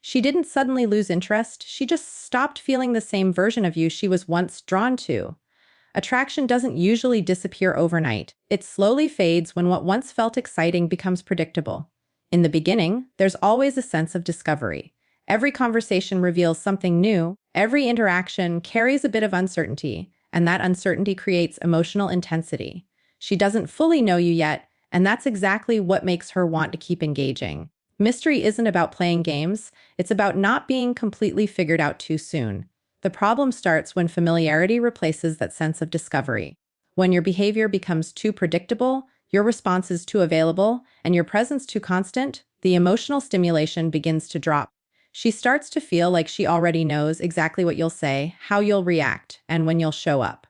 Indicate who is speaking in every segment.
Speaker 1: She didn't suddenly lose interest, she just stopped feeling the same version of you she was once drawn to. Attraction doesn't usually disappear overnight. It slowly fades when what once felt exciting becomes predictable. In the beginning, there's always a sense of discovery. Every conversation reveals something new, every interaction carries a bit of uncertainty, and that uncertainty creates emotional intensity. She doesn't fully know you yet, and that's exactly what makes her want to keep engaging. Mystery isn't about playing games, it's about not being completely figured out too soon. The problem starts when familiarity replaces that sense of discovery. When your behavior becomes too predictable, your response is too available, and your presence too constant, the emotional stimulation begins to drop. She starts to feel like she already knows exactly what you'll say, how you'll react, and when you'll show up.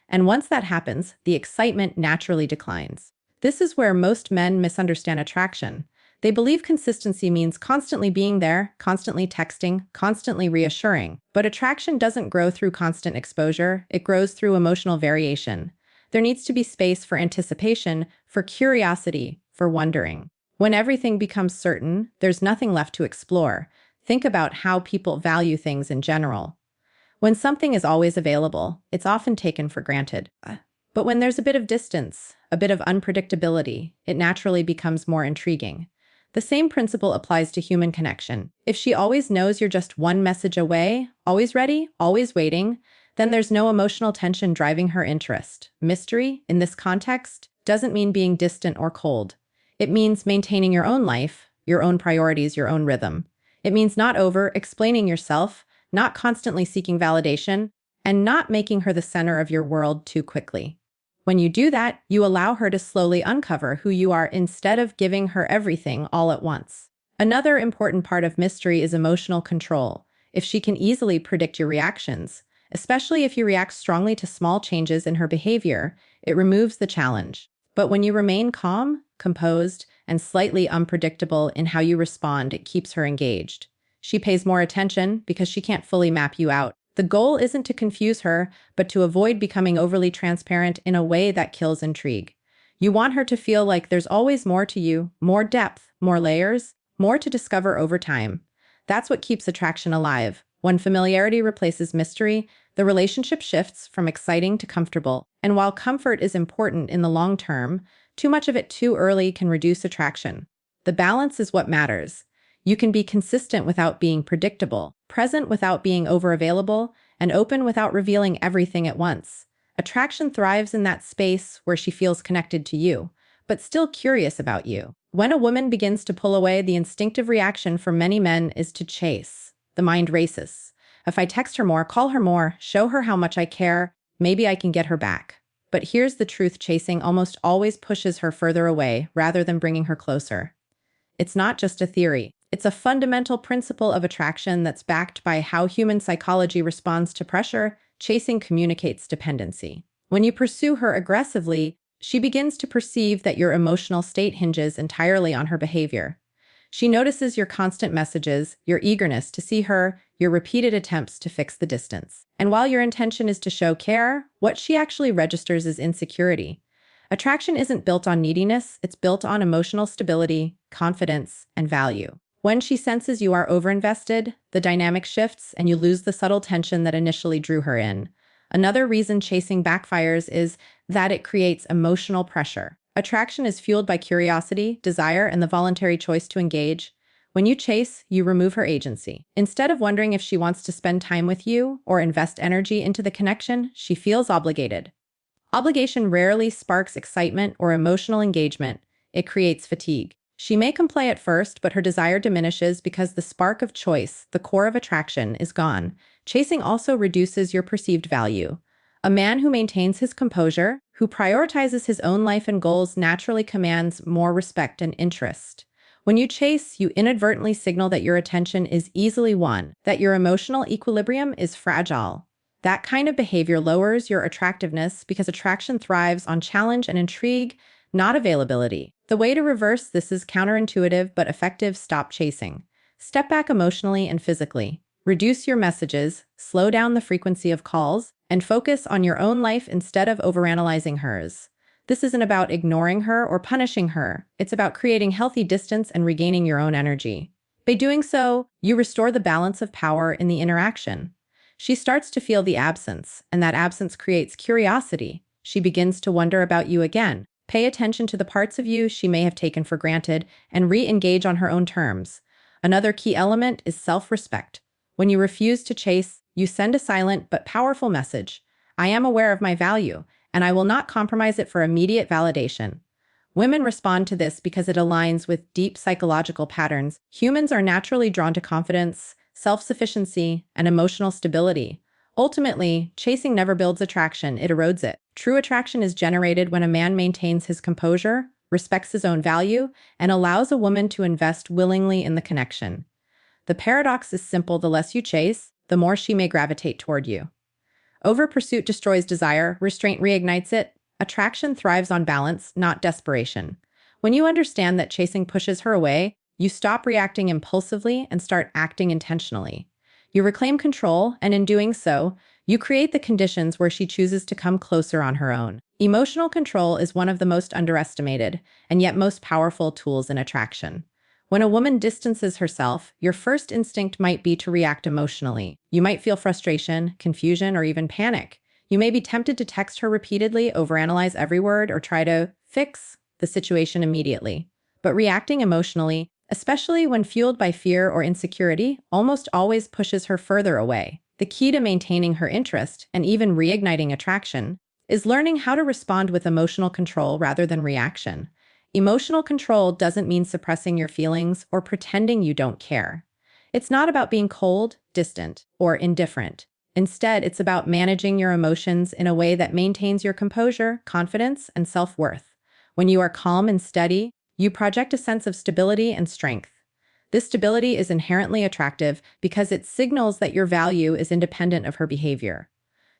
Speaker 1: And once that happens, the excitement naturally declines. This is where most men misunderstand attraction. They believe consistency means constantly being there, constantly texting, constantly reassuring. But attraction doesn't grow through constant exposure, it grows through emotional variation. There needs to be space for anticipation, for curiosity, for wondering. When everything becomes certain, there's nothing left to explore. Think about how people value things in general. When something is always available, it's often taken for granted. But when there's a bit of distance, a bit of unpredictability, it naturally becomes more intriguing. The same principle applies to human connection. If she always knows you're just one message away, always ready, always waiting, then there's no emotional tension driving her interest. Mystery, in this context, doesn't mean being distant or cold. It means maintaining your own life, your own priorities, your own rhythm. It means not over-explaining yourself, not constantly seeking validation, and not making her the center of your world too quickly. When you do that, you allow her to slowly uncover who you are instead of giving her everything all at once. Another important part of mystery is emotional control. If she can easily predict your reactions, especially if you react strongly to small changes in her behavior, it removes the challenge. But when you remain calm, composed, and slightly unpredictable in how you respond, it keeps her engaged. She pays more attention because she can't fully map you out. The goal isn't to confuse her, but to avoid becoming overly transparent in a way that kills intrigue. You want her to feel like there's always more to you, more depth, more layers, more to discover over time. That's what keeps attraction alive. When familiarity replaces mystery, the relationship shifts from exciting to comfortable. And while comfort is important in the long term, too much of it too early can reduce attraction. The balance is what matters. You can be consistent without being predictable, present without being overavailable, and open without revealing everything at once. Attraction thrives in that space where she feels connected to you, but still curious about you. When a woman begins to pull away, the instinctive reaction for many men is to chase. The mind races. If I text her more, call her more, show her how much I care, maybe I can get her back. But here's the truth: chasing almost always pushes her further away rather than bringing her closer. It's not just a theory. It's a fundamental principle of attraction that's backed by how human psychology responds to pressure. Chasing communicates dependency. When you pursue her aggressively, she begins to perceive that your emotional state hinges entirely on her behavior. She notices your constant messages, your eagerness to see her, your repeated attempts to fix the distance. And while your intention is to show care, what she actually registers is insecurity. Attraction isn't built on neediness, it's built on emotional stability, confidence, and value. When she senses you are overinvested, the dynamic shifts and you lose the subtle tension that initially drew her in. Another reason chasing backfires is that it creates emotional pressure. Attraction is fueled by curiosity, desire, and the voluntary choice to engage. When you chase, you remove her agency. Instead of wondering if she wants to spend time with you or invest energy into the connection, she feels obligated. Obligation rarely sparks excitement or emotional engagement. It creates fatigue. She may complain at first, but her desire diminishes because the spark of choice, the core of attraction, is gone. Chasing also reduces your perceived value. A man who maintains his composure, who prioritizes his own life and goals, naturally commands more respect and interest. When you chase, you inadvertently signal that your attention is easily won, that your emotional equilibrium is fragile. That kind of behavior lowers your attractiveness because attraction thrives on challenge and intrigue, not availability. The way to reverse this is counterintuitive but effective: stop chasing. Step back emotionally and physically. Reduce your messages, slow down the frequency of calls, and focus on your own life instead of overanalyzing hers. This isn't about ignoring her or punishing her. It's about creating healthy distance and regaining your own energy. By doing so, you restore the balance of power in the interaction. She starts to feel the absence, and that absence creates curiosity. She begins to wonder about you again, pay attention to the parts of you she may have taken for granted, and re-engage on her own terms. Another key element is self-respect. When you refuse to chase, you send a silent but powerful message. I am aware of my value, and I will not compromise it for immediate validation. Women respond to this because it aligns with deep psychological patterns. Humans are naturally drawn to confidence, self-sufficiency, and emotional stability. Ultimately, chasing never builds attraction, it erodes it. True attraction is generated when a man maintains his composure, respects his own value, and allows a woman to invest willingly in the connection. The paradox is simple: the less you chase, the more she may gravitate toward you. Over-pursuit destroys desire, restraint reignites it. Attraction thrives on balance, not desperation. When you understand that chasing pushes her away, you stop reacting impulsively and start acting intentionally. You reclaim control, and in doing so, you create the conditions where she chooses to come closer on her own. Emotional control is one of the most underestimated, and yet most powerful tools in attraction. When a woman distances herself, your first instinct might be to react emotionally. You might feel frustration, confusion, or even panic. You may be tempted to text her repeatedly, overanalyze every word, or try to fix the situation immediately. But reacting emotionally, especially when fueled by fear or insecurity, almost always pushes her further away. The key to maintaining her interest, and even reigniting attraction, is learning how to respond with emotional control rather than reaction. Emotional control doesn't mean suppressing your feelings or pretending you don't care. It's not about being cold, distant, or indifferent. Instead, it's about managing your emotions in a way that maintains your composure, confidence, and self-worth. When you are calm and steady, you project a sense of stability and strength. This stability is inherently attractive because it signals that your value is independent of her behavior.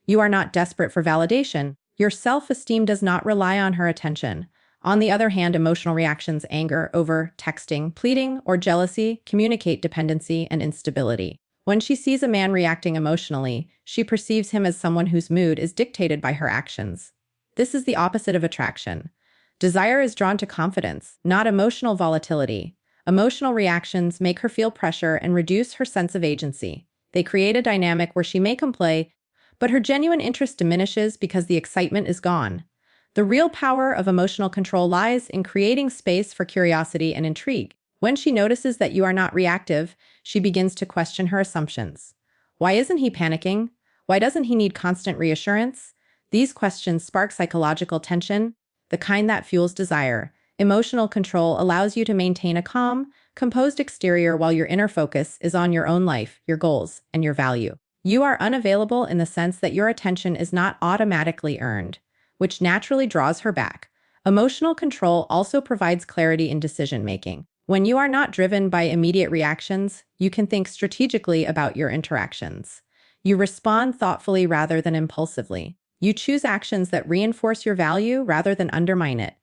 Speaker 1: You are not desperate for validation. Your self-esteem does not rely on her attention. On the other hand, emotional reactions, anger, over texting, pleading, or jealousy communicate dependency and instability. When she sees a man reacting emotionally, she perceives him as someone whose mood is dictated by her actions. This is the opposite of attraction. Desire is drawn to confidence, not emotional volatility. Emotional reactions make her feel pressure and reduce her sense of agency. They create a dynamic where she may complain, but her genuine interest diminishes because the excitement is gone. The real power of emotional control lies in creating space for curiosity and intrigue. When she notices that you are not reactive, she begins to question her assumptions. Why isn't he panicking? Why doesn't he need constant reassurance? These questions spark psychological tension, the kind that fuels desire. Emotional control allows you to maintain a calm, composed exterior while your inner focus is on your own life, your goals, and your value. You are unavailable in the sense that your attention is not automatically earned, which naturally draws her back. Emotional control also provides clarity in decision-making. When you are not driven by immediate reactions, you can think strategically about your interactions. You respond thoughtfully rather than impulsively. You choose actions that reinforce your value rather than undermine it.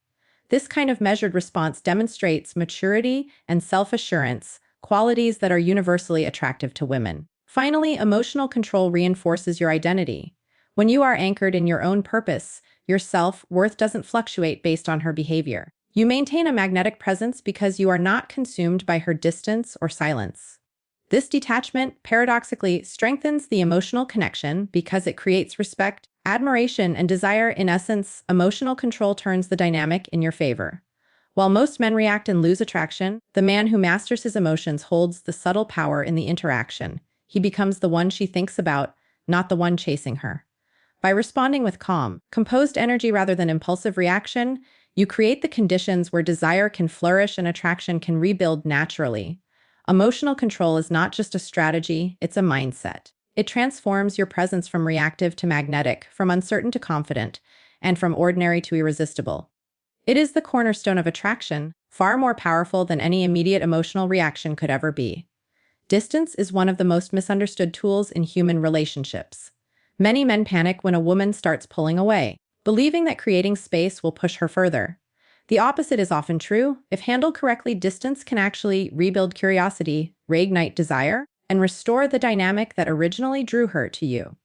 Speaker 1: This kind of measured response demonstrates maturity and self-assurance, qualities that are universally attractive to women. Finally, emotional control reinforces your identity. When you are anchored in your own purpose, your self-worth doesn't fluctuate based on her behavior. You maintain a magnetic presence because you are not consumed by her distance or silence. This detachment, paradoxically, strengthens the emotional connection because it creates respect, admiration, and desire. In essence, emotional control turns the dynamic in your favor. While most men react and lose attraction, the man who masters his emotions holds the subtle power in the interaction. He becomes the one she thinks about, not the one chasing her. By responding with calm, composed energy rather than impulsive reaction, you create the conditions where desire can flourish and attraction can rebuild naturally. Emotional control is not just a strategy, it's a mindset. It transforms your presence from reactive to magnetic, from uncertain to confident, and from ordinary to irresistible. It is the cornerstone of attraction, far more powerful than any immediate emotional reaction could ever be. Distance is one of the most misunderstood tools in human relationships. Many men panic when a woman starts pulling away, believing that creating space will push her further. The opposite is often true. If handled correctly, distance can actually rebuild curiosity, reignite desire, and restore the dynamic that originally drew her to you.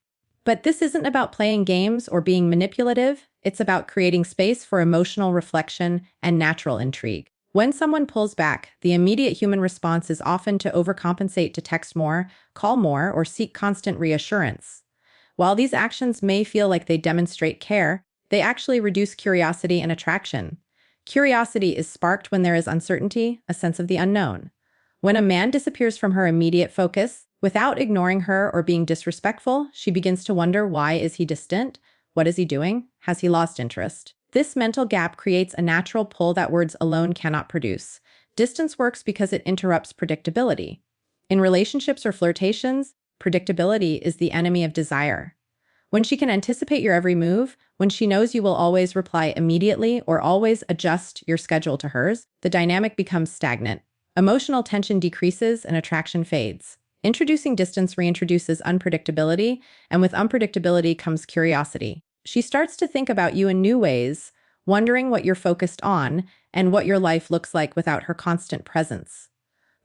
Speaker 1: But this isn't about playing games or being manipulative. It's about creating space for emotional reflection and natural intrigue. When someone pulls back, the immediate human response is often to overcompensate, to text more, call more, or seek constant reassurance. While these actions may feel like they demonstrate care, they actually reduce curiosity and attraction. Curiosity is sparked when there is uncertainty, a sense of the unknown. When a man disappears from her immediate focus, without ignoring her or being disrespectful, she begins to wonder, why is he distant? What is he doing? Has he lost interest? This mental gap creates a natural pull that words alone cannot produce. Distance works because it interrupts predictability. In relationships or flirtations, predictability is the enemy of desire. When she can anticipate your every move, when she knows you will always reply immediately or always adjust your schedule to hers, the dynamic becomes stagnant. Emotional tension decreases and attraction fades. Introducing distance reintroduces unpredictability, and with unpredictability comes curiosity. She starts to think about you in new ways, wondering what you're focused on and what your life looks like without her constant presence.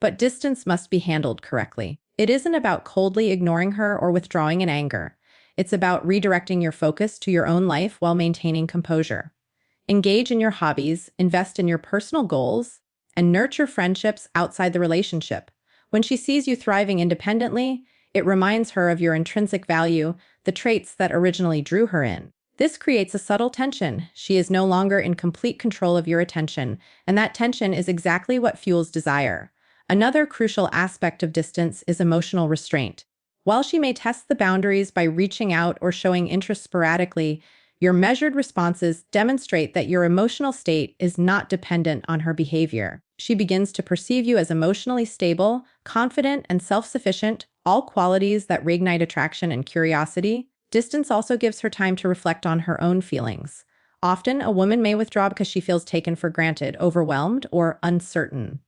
Speaker 1: But distance must be handled correctly. It isn't about coldly ignoring her or withdrawing in anger. It's about redirecting your focus to your own life while maintaining composure. Engage in your hobbies, invest in your personal goals, and nurture friendships outside the relationship. When she sees you thriving independently, it reminds her of your intrinsic value, the traits that originally drew her in. This creates a subtle tension. She is no longer in complete control of your attention, and that tension is exactly what fuels desire. Another crucial aspect of distance is emotional restraint. While she may test the boundaries by reaching out or showing interest sporadically, your measured responses demonstrate that your emotional state is not dependent on her behavior. She begins to perceive you as emotionally stable, confident, and self-sufficient, all qualities that reignite attraction and curiosity. Distance also gives her time to reflect on her own feelings. Often, a woman may withdraw because she feels taken for granted, overwhelmed, or uncertain.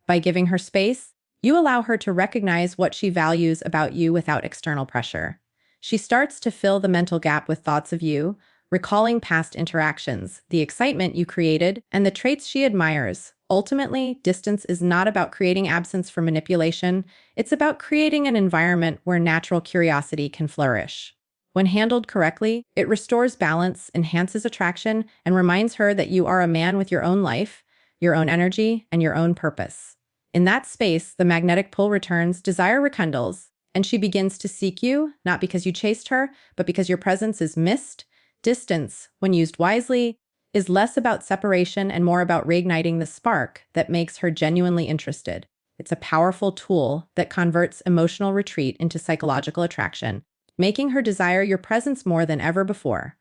Speaker 1: By giving her space, you allow her to recognize what she values about you without external pressure. She starts to fill the mental gap with thoughts of you, recalling past interactions, the excitement you created, and the traits she admires. Ultimately, distance is not about creating absence for manipulation. It's about creating an environment where natural curiosity can flourish. When handled correctly, it restores balance, enhances attraction, and reminds her that you are a man with your own life, your own energy, and your own purpose. In that space, the magnetic pull returns, desire rekindles, and she begins to seek you, not because you chased her, but because your presence is missed. Distance, when used wisely, is less about separation and more about reigniting the spark that makes her genuinely interested. It's a powerful tool that converts emotional retreat into psychological attraction, making her desire your presence more than ever before.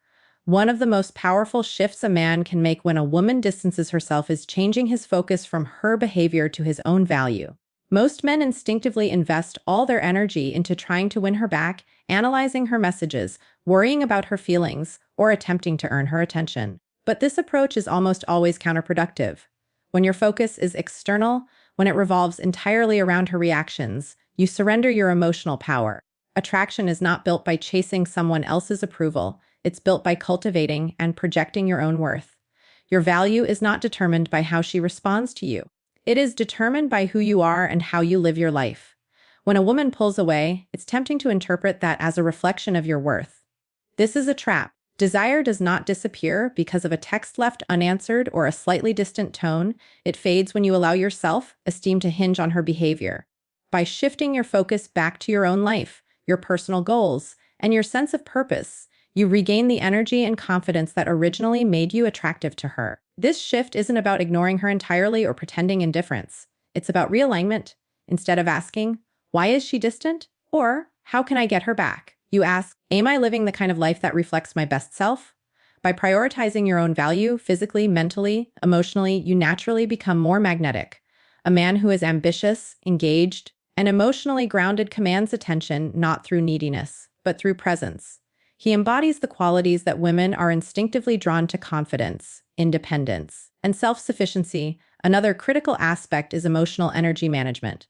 Speaker 1: One of the most powerful shifts a man can make when a woman distances herself is changing his focus from her behavior to his own value. Most men instinctively invest all their energy into trying to win her back, analyzing her messages, worrying about her feelings, or attempting to earn her attention. But this approach is almost always counterproductive. When your focus is external, when it revolves entirely around her reactions, you surrender your emotional power. Attraction is not built by chasing someone else's approval. It's built by cultivating and projecting your own worth. Your value is not determined by how she responds to you. It is determined by who you are and how you live your life. When a woman pulls away, it's tempting to interpret that as a reflection of your worth. This is a trap. Desire does not disappear because of a text left unanswered or a slightly distant tone. It fades when you allow your self-esteem to hinge on her behavior. By shifting your focus back to your own life, your personal goals, and your sense of purpose, you regain the energy and confidence that originally made you attractive to her. This shift isn't about ignoring her entirely or pretending indifference. It's about realignment. Instead of asking, "Why is she distant?" or "How can I get her back?" you ask, "Am I living the kind of life that reflects my best self?" By prioritizing your own value, physically, mentally, emotionally, you naturally become more magnetic. A man who is ambitious, engaged, and emotionally grounded commands attention not through neediness, but through presence. He embodies the qualities that women are instinctively drawn to: confidence, independence, and self-sufficiency. Another critical aspect is emotional energy management.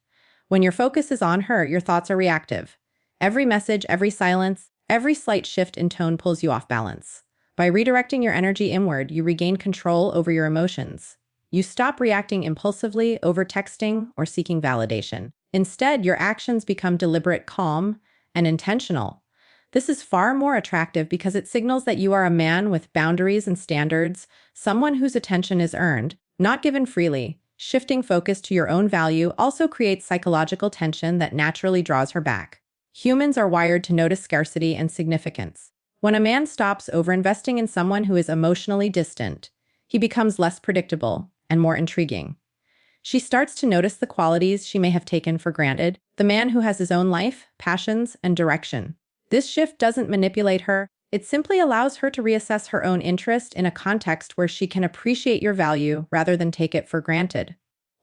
Speaker 1: When your focus is on her, your thoughts are reactive. Every message, every silence, every slight shift in tone pulls you off balance. By redirecting your energy inward, you regain control over your emotions. You stop reacting impulsively, over-texting, or seeking validation. Instead, your actions become deliberate, calm, and intentional. This is far more attractive because it signals that you are a man with boundaries and standards, someone whose attention is earned, not given freely. Shifting focus to your own value also creates psychological tension that naturally draws her back. Humans are wired to notice scarcity and significance. When a man stops overinvesting in someone who is emotionally distant, he becomes less predictable and more intriguing. She starts to notice the qualities she may have taken for granted, the man who has his own life, passions, and direction. This shift doesn't manipulate her, it simply allows her to reassess her own interest in a context where she can appreciate your value rather than take it for granted.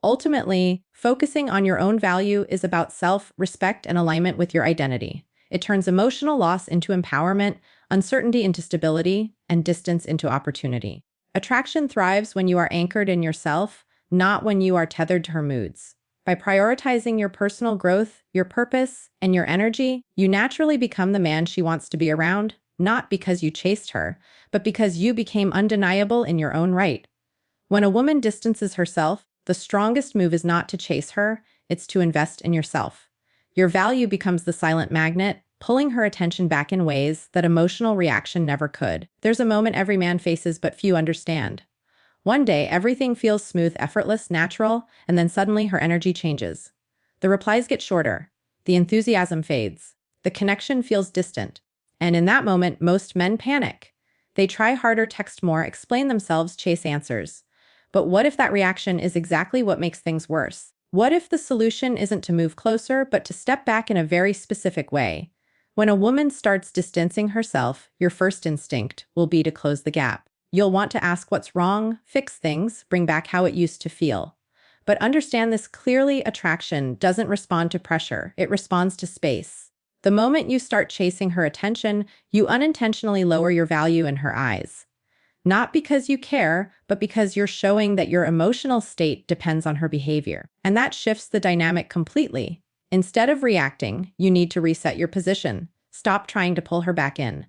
Speaker 1: Ultimately, focusing on your own value is about self-respect and alignment with your identity. It turns emotional loss into empowerment, uncertainty into stability, and distance into opportunity. Attraction thrives when you are anchored in yourself, not when you are tethered to her moods. By prioritizing your personal growth, your purpose, and your energy, you naturally become the man she wants to be around, not because you chased her, but because you became undeniable in your own right. When a woman distances herself, the strongest move is not to chase her, it's to invest in yourself. Your value becomes the silent magnet, pulling her attention back in ways that emotional reaction never could. There's a moment every man faces but few understand. One day, everything feels smooth, effortless, natural, and then suddenly her energy changes. The replies get shorter. The enthusiasm fades. The connection feels distant. And in that moment, most men panic. They try harder, text more, explain themselves, chase answers. But what if that reaction is exactly what makes things worse? What if the solution isn't to move closer, but to step back in a very specific way? When a woman starts distancing herself, your first instinct will be to close the gap. You'll want to ask what's wrong, fix things, bring back how it used to feel. But understand this clearly, attraction doesn't respond to pressure, it responds to space. The moment you start chasing her attention, you unintentionally lower your value in her eyes. Not because you care, but because you're showing that your emotional state depends on her behavior. And that shifts the dynamic completely. Instead of reacting, you need to reset your position. Stop trying to pull her back in.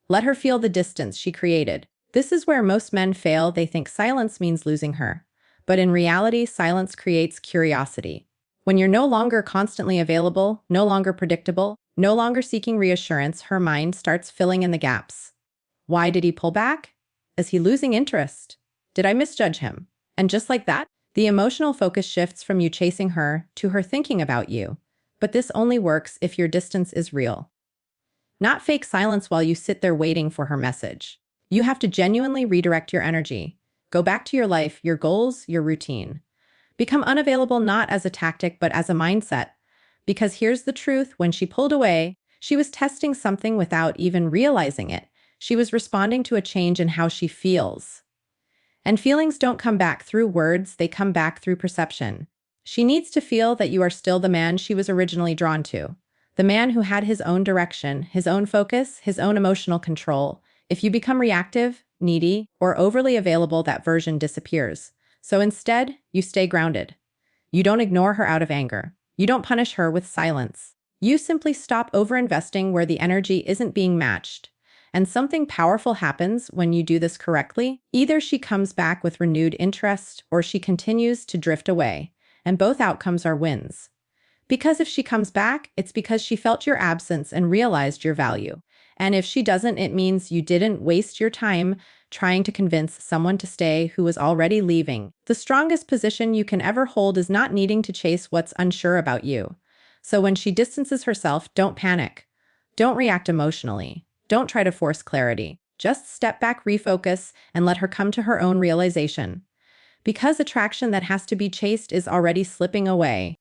Speaker 1: Let her feel the distance she created. This is where most men fail. They think silence means losing her. But in reality, silence creates curiosity. When you're no longer constantly available, no longer predictable, no longer seeking reassurance, her mind starts filling in the gaps. Why did he pull back? Is he losing interest? Did I misjudge him? And just like that, the emotional focus shifts from you chasing her to her thinking about you. But this only works if your distance is real. Not fake silence while you sit there waiting for her message. You have to genuinely redirect your energy. Go back to your life, your goals, your routine. Become unavailable not as a tactic, but as a mindset. Because here's the truth, when she pulled away, she was testing something without even realizing it. She was responding to a change in how she feels. And feelings don't come back through words, they come back through perception. She needs to feel that you are still the man she was originally drawn to. The man who had his own direction, his own focus, his own emotional control. If you become reactive, needy, or overly available, that version disappears. So instead, you stay grounded. You don't ignore her out of anger. You don't punish her with silence. You simply stop overinvesting where the energy isn't being matched. And something powerful happens when you do this correctly. Either she comes back with renewed interest or she continues to drift away. And both outcomes are wins. Because if she comes back, it's because she felt your absence and realized your value. And if she doesn't, it means you didn't waste your time trying to convince someone to stay who was already leaving. The strongest position you can ever hold is not needing to chase what's unsure about you. So when she distances herself, don't panic. Don't react emotionally. Don't try to force clarity. Just step back, refocus, and let her come to her own realization. Because attraction that has to be chased is already slipping away.